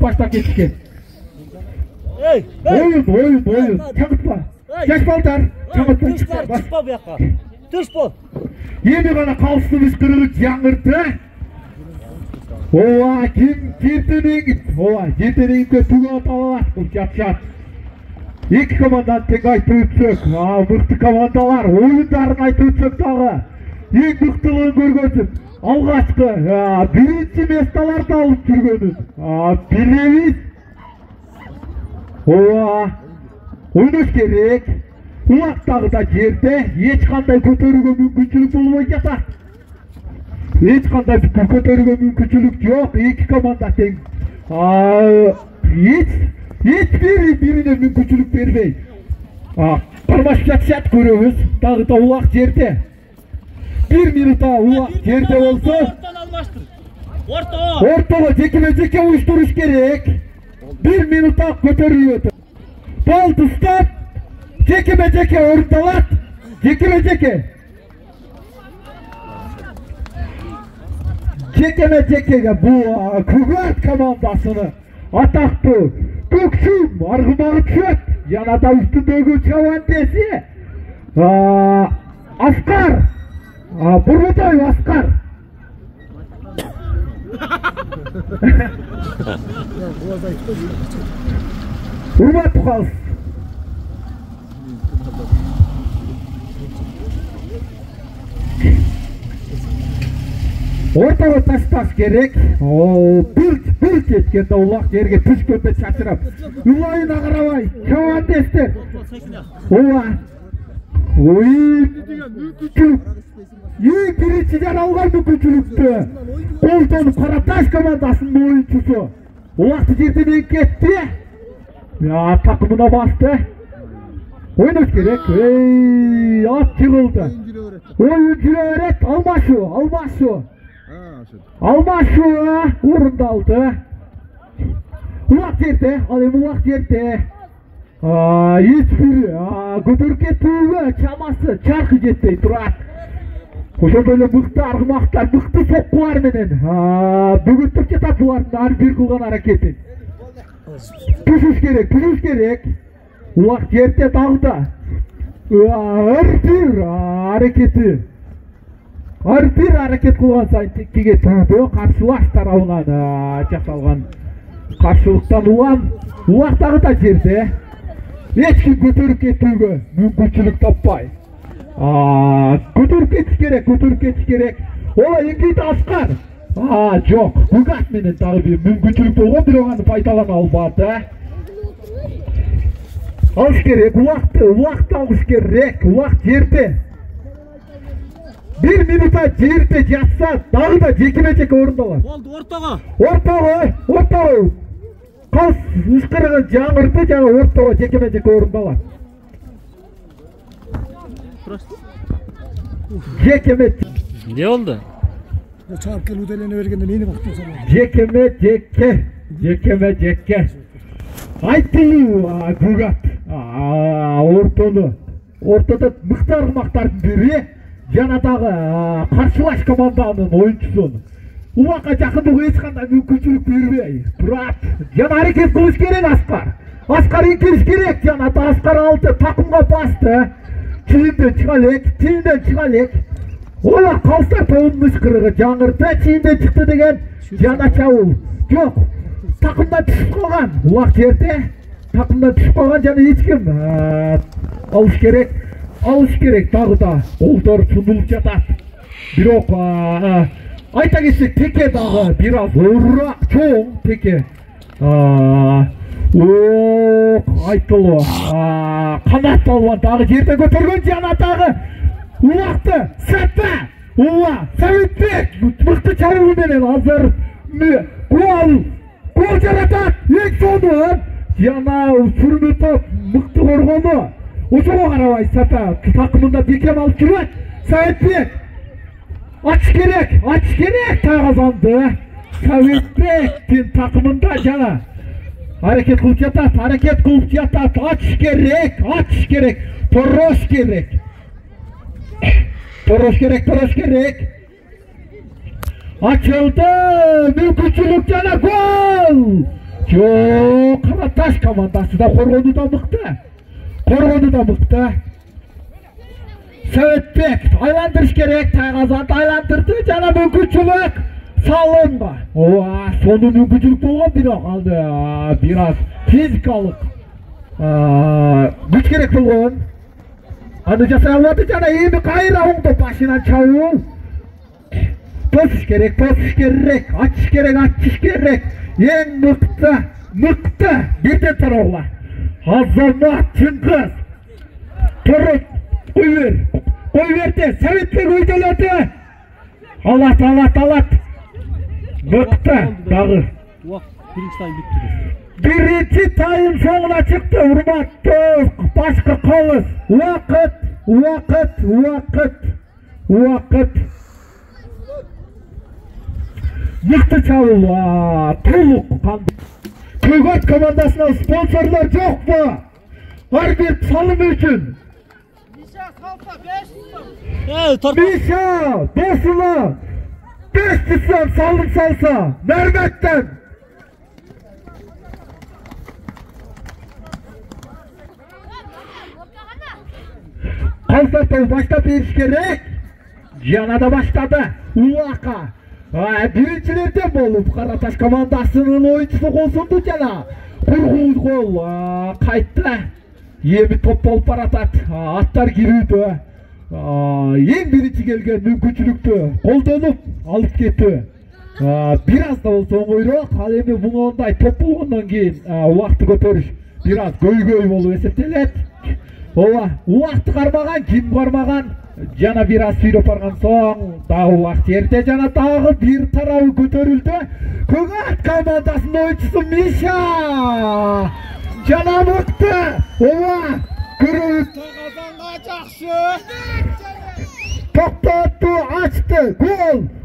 Baştan geçken. Oyun. Çakıtma. Geç baltar. Çakıtma çıkar. Çıkma bu yaka. Düş bol. Yeni bana kalsınız kırığı yangırtı. Ova kim girdiğini ova girdiğini de tuğla atalar. Çat. İki komandan tek aytı uçak. Mıқты komandalar oyunların aytı uçak dağı. En mıktılığın görgösün. Alғашқы birinci месталарды алып жүргөнүн билебиз. Ойнош керек. Улактагы да жерде эч кандай көтөрүүгө мүмкүнчүлүк болбой жатат. Эч кандай көтөрүүгө мүмкүнчүлүк жок. Эки команда тең. Эч бирине мүмкүнчүлүк бербей. Кармашып жатышат, көрөбүз. Дагы да улак жерде. 1 минута улак жерде болсо ортого жеке уюштуруш керек. 1 минута көтөрүлөт. Болду, стоп. Жеке орунталат. Жеке бул Күгөт командасыны атактуу Көксүм аргымагы түшөт. Жана да үстүндөгү чабандеси Аскар. Бурбутоев Аскар. Урматтуу калыс. Ортого ташташ керек. Бир кеткенде улак жерге түшкөндө чачырап. Улайына карабай, чабандестер. Ең биринчи жар алган мүмкүнчүлүктү колдонуп Караташ командасынын оюнчусу улакты жерден кетти. Такымына басты. Ойнош керек. Ат жыгылды. Oyun жүрө берет. Алмашуу орундалды. Улак жерде, ал эми улак жерде. Эч бир көтөрүп кетүүгө чамасы чаркы жетпей турат. Ошондой эле мыкты аргымактар, мыкты соккулар менен бөгөттөп жатат булардын ар бир кылган аракети. Түшүш керек. Улак жерде дагы да. Ар бир аракет кылган сайын текке түйдө каршылаш тарабынан жасалган каршылыктан улак дагы да жерде. Эч ким көтөрүп кетүүгө мүмкүнчүлүк таппай. Көтөрүп кетиш керек. Ола эки Аскар. Жок. Күгөт менен дагы бир мүмкүнчүлүк болгон, бирок аны пайдалана албады. Алыш керек, улакты алыш керек. Улак жерде. 1 минута жерде жатса, дагы да жеке орундалат. Болду, ортого. Ортого. Қалыс ышқырығын жаңғыртты, жаңа ортаға жекеме-жеке орындалады. Жекеме. Ne oldu? Çarp gel udelene vergende neyini baktın sana? Jekeme-jeke. Jekeme-jeke. Айтылу Гүгат. Ортада мықты арғымақтардың бірі жаңадағы қарсылас команданың ойыншысы. Уаққа жақындығы ешқандай мүмкіншілік бермей. Брат, жана әрекет қылыш керек Асқар. Асқар еңкеліш керек жанаты. Асқар алды, тақымға басты. Тиімден шыға лек. Ола қалыстар тоғының ышқырығы жаңғырды. Тиімден шықты деген жана чауыл. Жоқ, тақымдан түсіп қалған. Уақ жерде тақымдан түсіп қалған жана ешкім алыш керек тағы да қолдары тұнылып жатады. Бирок айта кетсек Теке дағы бираз орақ чоң Теке. Айтылу қанат балуан дағы жерден көтерген жанатағы Уақты сәтті Сәуітбек мықты чабуылменен азыр гол жаратат. Ең соңынан жана Сүрметов мықты қорғону. Осыға қарабай Сәпа тақымында бекем алып жүреді. Сәуітбек ач керек тағазанды. Сәуітбектің тақымында жана hareket kılıp yatat. Aç gerek. Toroş gerek. Açıldı. Mümkünçülük jana gol. Жоқ, Қараташ командасы да қорғону да мықты. Сәуітбек айландырыш керек. Тағазанды айландырды. Жана мүмкіншілік салынға. Соны мүмкіншілік болған бирок алды. Бираз физикалық күч керек болған. Аны жасай алады жана эми кайра оңдоп башынан чабуу. Тосуш керек. Ачыш керек. Ең мықты бірден тарауға. Азамат Чыңғыз. Тұрып, қой берді. Сәуітбек өйделеді. Алат. Мықты дағы. Birinci tayım soğuna çıktı. Urmatты. Başka қалыс. Vakit. Мықты чабуыл. Толық қанды. Көкөт командасына спонсорлар жоқ па? Әрбір салым үшін. Миша қалса 500 Миша досына 500 салым салса. Мәрметтен. Қалсаттау баштап беріш керек. Жана да баштады. Уақа. Биринчилерден болуп Қараташ командасынын ойынчысы колсунду жана кургуз гол кайтты. Эми топ болуп баратат. Аттар кирүүдө. Эң биринчи келген мүмкүнчүлүктү колдонуп алып кетти. Бир аз да болсо оңойрок. Ал эми мындай топ болгондон кийин убакытты көтөрүш бир аз көйгөй болуп эсептелет. Убакытты кармаган, ким кармаган жана бир аз сүйрөп барган соң дагы убакыт жерде жана дагы бир тарабы көтөрүлдү. Көкөт командасынын oyuncusu Миша жана мыкты. Көрөбүз Тағазанға жақшы. токтотту, ачты.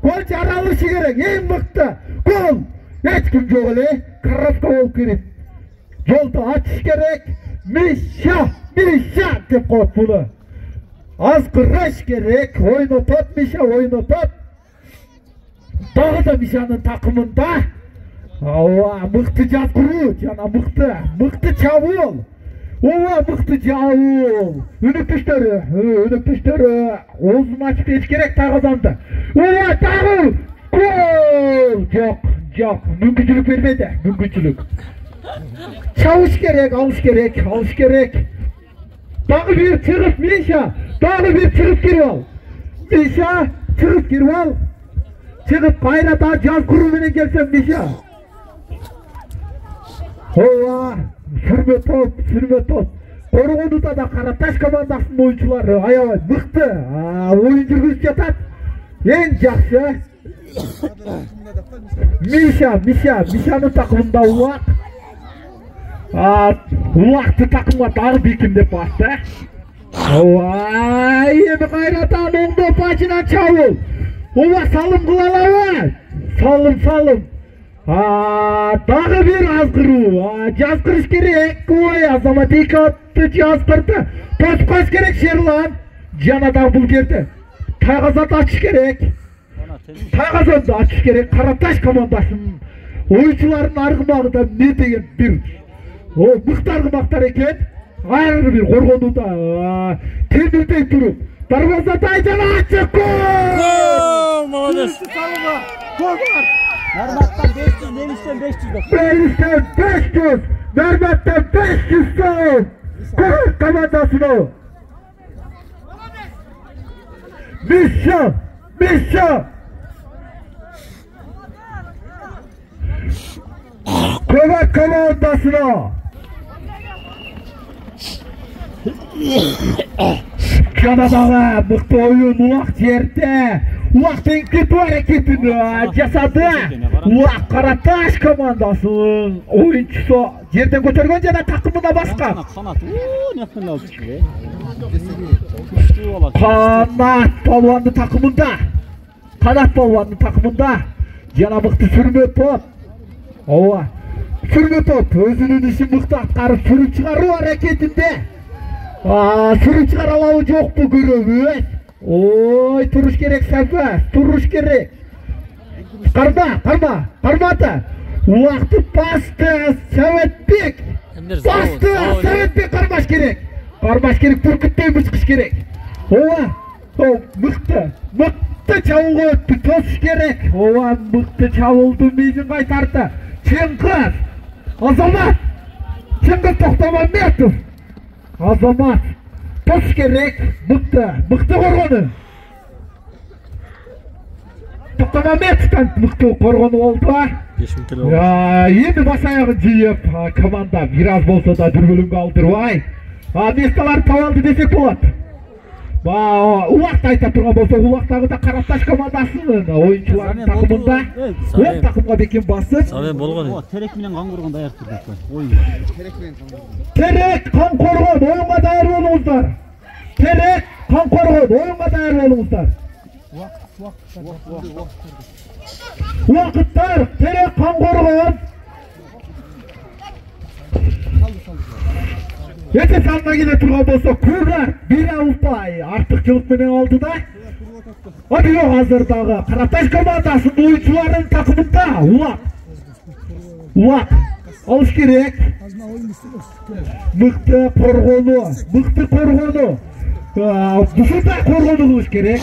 Гол жаралышы керек. Эң мыкты гол. Эч ким жок эле. Коробка болуп кирип жолду ачыш керек. Миша деп коет буну. Az kırış gerek. Миша ойнотот. Дагы да Мишанын такымында. Мыкты жазгыруу жана мыкты чабуул. Мыкты жабуул. Өнөктүштөрү оозун ачып бериш керек Тағазанды. Дагы гол. Жок. Мүмкүнчүлүк бербеди. Чабыш керек, алыш керек. Dağı bir çıkıp Миша, kiriп ал. Миша çıkıp al. Çıkıp kayra daha caz kurumuna gelsen Миша. Sürme top. Korğonu'da da Қараташ командасынын oyuncuları аябай мыкты. Oyun жүргүзүп жатат. Эң жакшы Мишанын такымында Улак. Uақты takımға дағы бекемдеп басты. Енді қайрatan оңды пачынан чабыл. Салым қылалауы. Салым. Дағы бір азғыру. Жазғырыш керек. Азамат 2 атты жазғырды. Тоспас керек Шерлан. Жаңадағы бұл керді. Тағазат açış керек. Тағазат açış керек. Қараташ командасын. Ойыншылардың арғымағы да не деген бір. Мықты арғымақтар екен. Айры бір қорғануда. Темірдей тұрып. Дарвазада айдана açık gol! Молодец. Gol var. Narmat'tan 500, Melis'ten 500 bak. Melis'ten 500, Mermet'ten 500 gol! Gol komandasını! Misha! Kuvvet komandasını! Kanadalı mıқты oyun Uaq жерде. Uaq'ın kötü hareketini жасады. Uaq Қараташ komandasының oyuncusu жерден көтерген және takımına басқа. Қанат Палуанның takımında жана мықты сүрме топ. Сүрме топ өзінің ішін мықты атқарып сүріп шығару әрекетінде. Сүріп шығара алауы жоқ бұл көріп. Тұрыш керек Сәпәс, тұрыш керек. Қармады. Уақты басты Сәуетбек. Қармаш керек. Бүркіттен бұшқыш керек. Мықты чауылғы өтті, тосыш керек. Мықты чауылды мейзін қайтарды. Чыңғыз, Азамат. Чыңғыз Тоқтамамбетов. Азамат. Тосыш керек. Мықты қорғаны. Тоқтамамбетовтан мықты қорғаны олды. Енді бас аяғын жиып, команда біраз болса да дүрбөлімге алдырбай. Месталар тавалды десек болады. Уақытты айта тұрған болса, Уақтағы да Қараташ командасының ойыншылардың takımында оң takımға бекем басып. Терек менен қаңғырған даяқ тұрды. Терек, Қанқорған, ойынға дайыр болыңыздар. Терек, Қанқорған, ойынға дайыр болыңыздар. Уақыттар, Терек, Қанқорған. Ете салына келе тұрған болса, Көғар, бір ауылпай артықшылықпенен алды да. Жоқ азырдағы Қараташ командасының ойыншыларының takımында Уақ. Алыш керек. Мықты қорғаны. Бұсында қорғаны қылыш керек.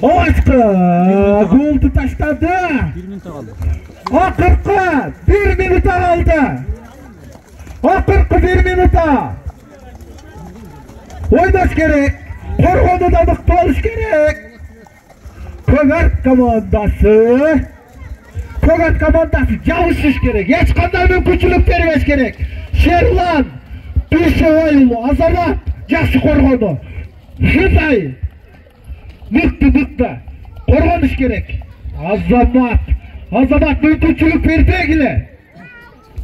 Оғашқы голды таштады. Ақырқы 1 минута қалды. Ақырқы 1 минута. Ойнаш керек. Қорғаны да мықты болуш керек. Көгат командасы жабышыш керек. Ешқандай мүмкіншілік бермеш керек. Шерлан, Дүйсебайұлы, Азамат жақсы қорғаны. Шындай мықты қорғаныш керек. Азамат мүмкіншілік бердегілі.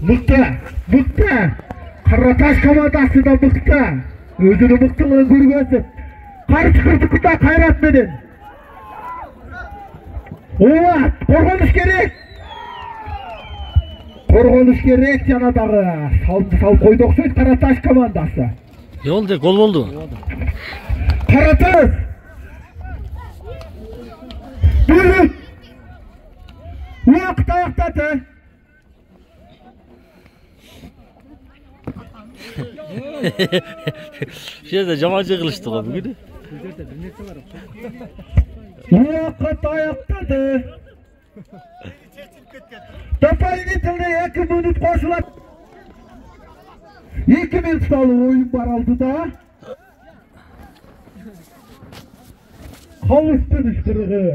Мықты. Қараташ командасы да мықты. Өзінің мықтылығын көргізіп. Қарышқырдықта қайрат менен. Қорғаныш керек жаңадағы. Салып қойды оқсайды Қараташ командасы. Oldu, gol oldu. Қараташ. Buyurun. Uaq аяқтады. Şeyde camancı kılıçtı o bugün. Uaq аяқтады. Дополнительный 2 minut qo'shilib 2 minutali o'yin bor oldida. Qolishdi ishqirig'i.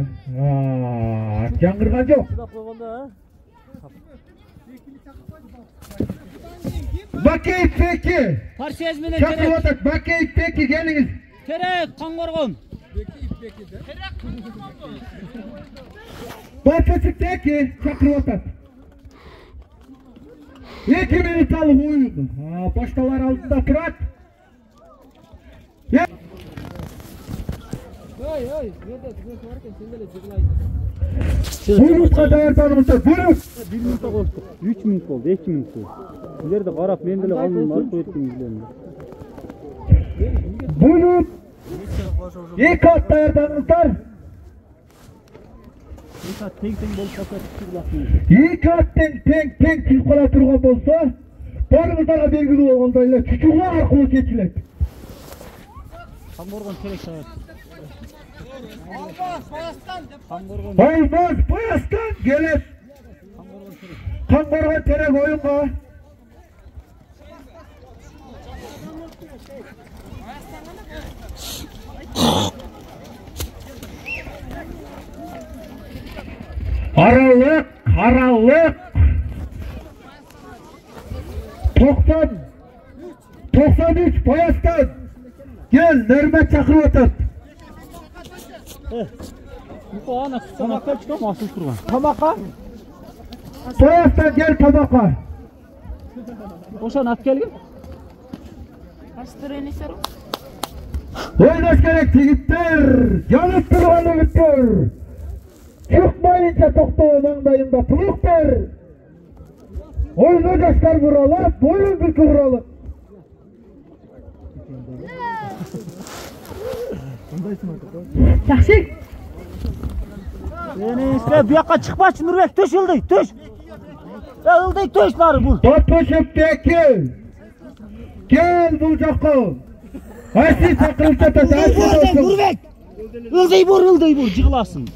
Жаңғырған жоқ. Bakayip peki. Çakır vatak. Bakayip peki geliniz. Terek Қанқорған. Bakayip peki. Çakır vatak. 2 minutalık oyun. Baştalar altında Turat. Buyurun kadar tanımda. Buyurun. 1 minutda koştuk. 3 minut oldu, 2 minut oldu. İleride qarab mendele alınma, koyettim izlerini. Buyurun. İlk at dayandanızlar. Teng bolup kalsa çıkılasın. İlk at teng çıkıla turgan bolsa, barımızdaga belgili olganda ele çuçuklar arkılı geçilet. Kamgorgon terek sayat. Olmaz, Bayastan gelet. Kamgorgon terek oyunga. Karanlık. 93 Bayastan. Gel, Nermet çakırıp otur. Bu ana tabakka çıkam asıl turgan. Tabaka. Bayastan gel tabaka. Oşan at gelgin. Oynaş gerek yigitler. Yanıp durgan yigitler. Çıkmayınca toktoo mangdayında puluk ver. Oyunu yaşlar vuralım, boyun bir kıvralım. Yaxshi. Bu yoqqa chiqmachi Nurbek, to'sh Ilday, to'sh. Ilday to'shlari bu. To'shib gel. Gel bu yoqqa. Aysi chaqirsa tasavvur Nurbek. Ilday bor, jig'lasin.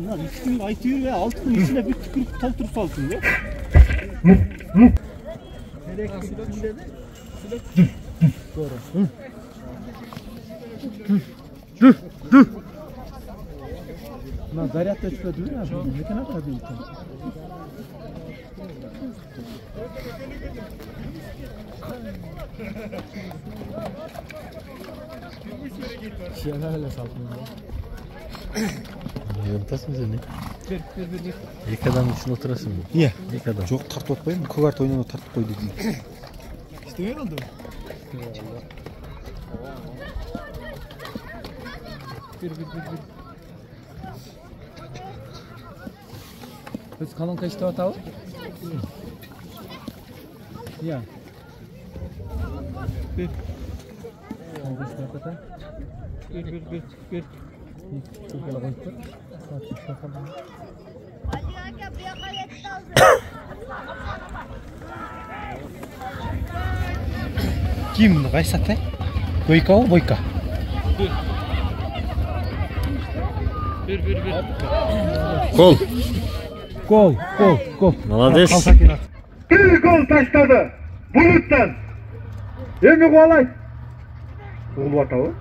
Lan 2 gün aytıyor ve 6 gün içine bir tükürüp taltırıp salsın ya. Dur. Lan zaryatta çıkıyor ya. Ne kadar değil. Şeylerle saltıyor. Yantasın sen ne? Bir. İlk adam için oturasın mı? Niye? İlk adam. Çok tartıp atmayayım mı? Kogart oyununu tartıp koydu diye. İşte öyle oldu. Bir. Biz kalın kaçta atalım? Ya. Bir. Bir. Çok yola koyduk. Kim bunu kaysat he? Boyka o boyka. Bir. Gol. Gol. Молодец. Bir gol taşladı. Buluttan. Endi kolay. Gol atağı.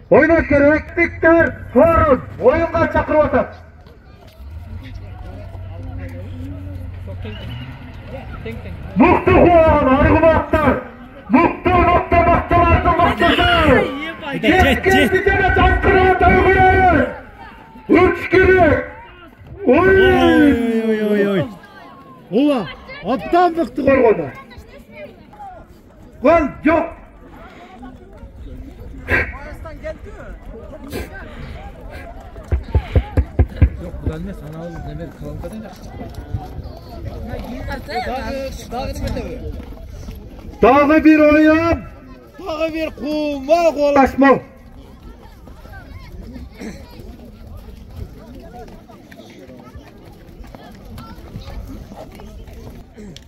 Oynaş gerek. Diktir. Sorun. Oyunga çakırıp otur. Mıhtı kuğan argımatlar. Mıhtı bakçalardı mıhtısı. Kendi cana çankırıp otur. 3 gibi. Oy. Ulan attan bıktık. Korkona. Gol yok. Yok bu da ne sana alın ne ver kalan kadar. Dağı bir oyun. Dağı bir kuma gol. Kaçma.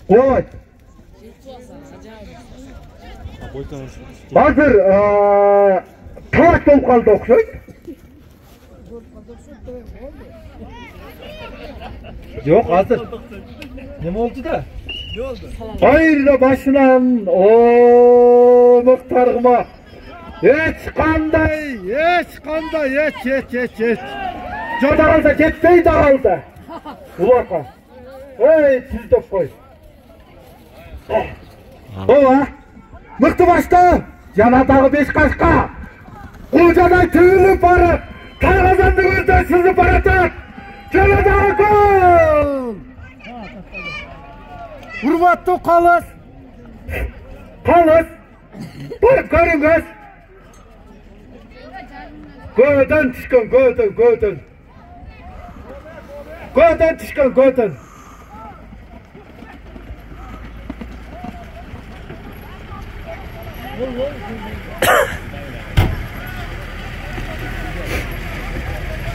Gol. Hazır. Turak olup kaldı okşayt. Yok hazır. Ne oldu da? Hayır da başından o muhtarıma hiç kanday. Cadağılda geçseydi aldı. Ulaka. Hey siz de koy. Ova. Mıhtı başta. Yanadağı 5 kaşka. Kocaday tüyülüp varıp Kazandı gözden sizi paratak. Çaladan gol. Hurmatlı Kalas. Kalas. Barıp görünüz. Golden çıkın, golden. Golden çıkın, golden.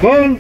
Gol.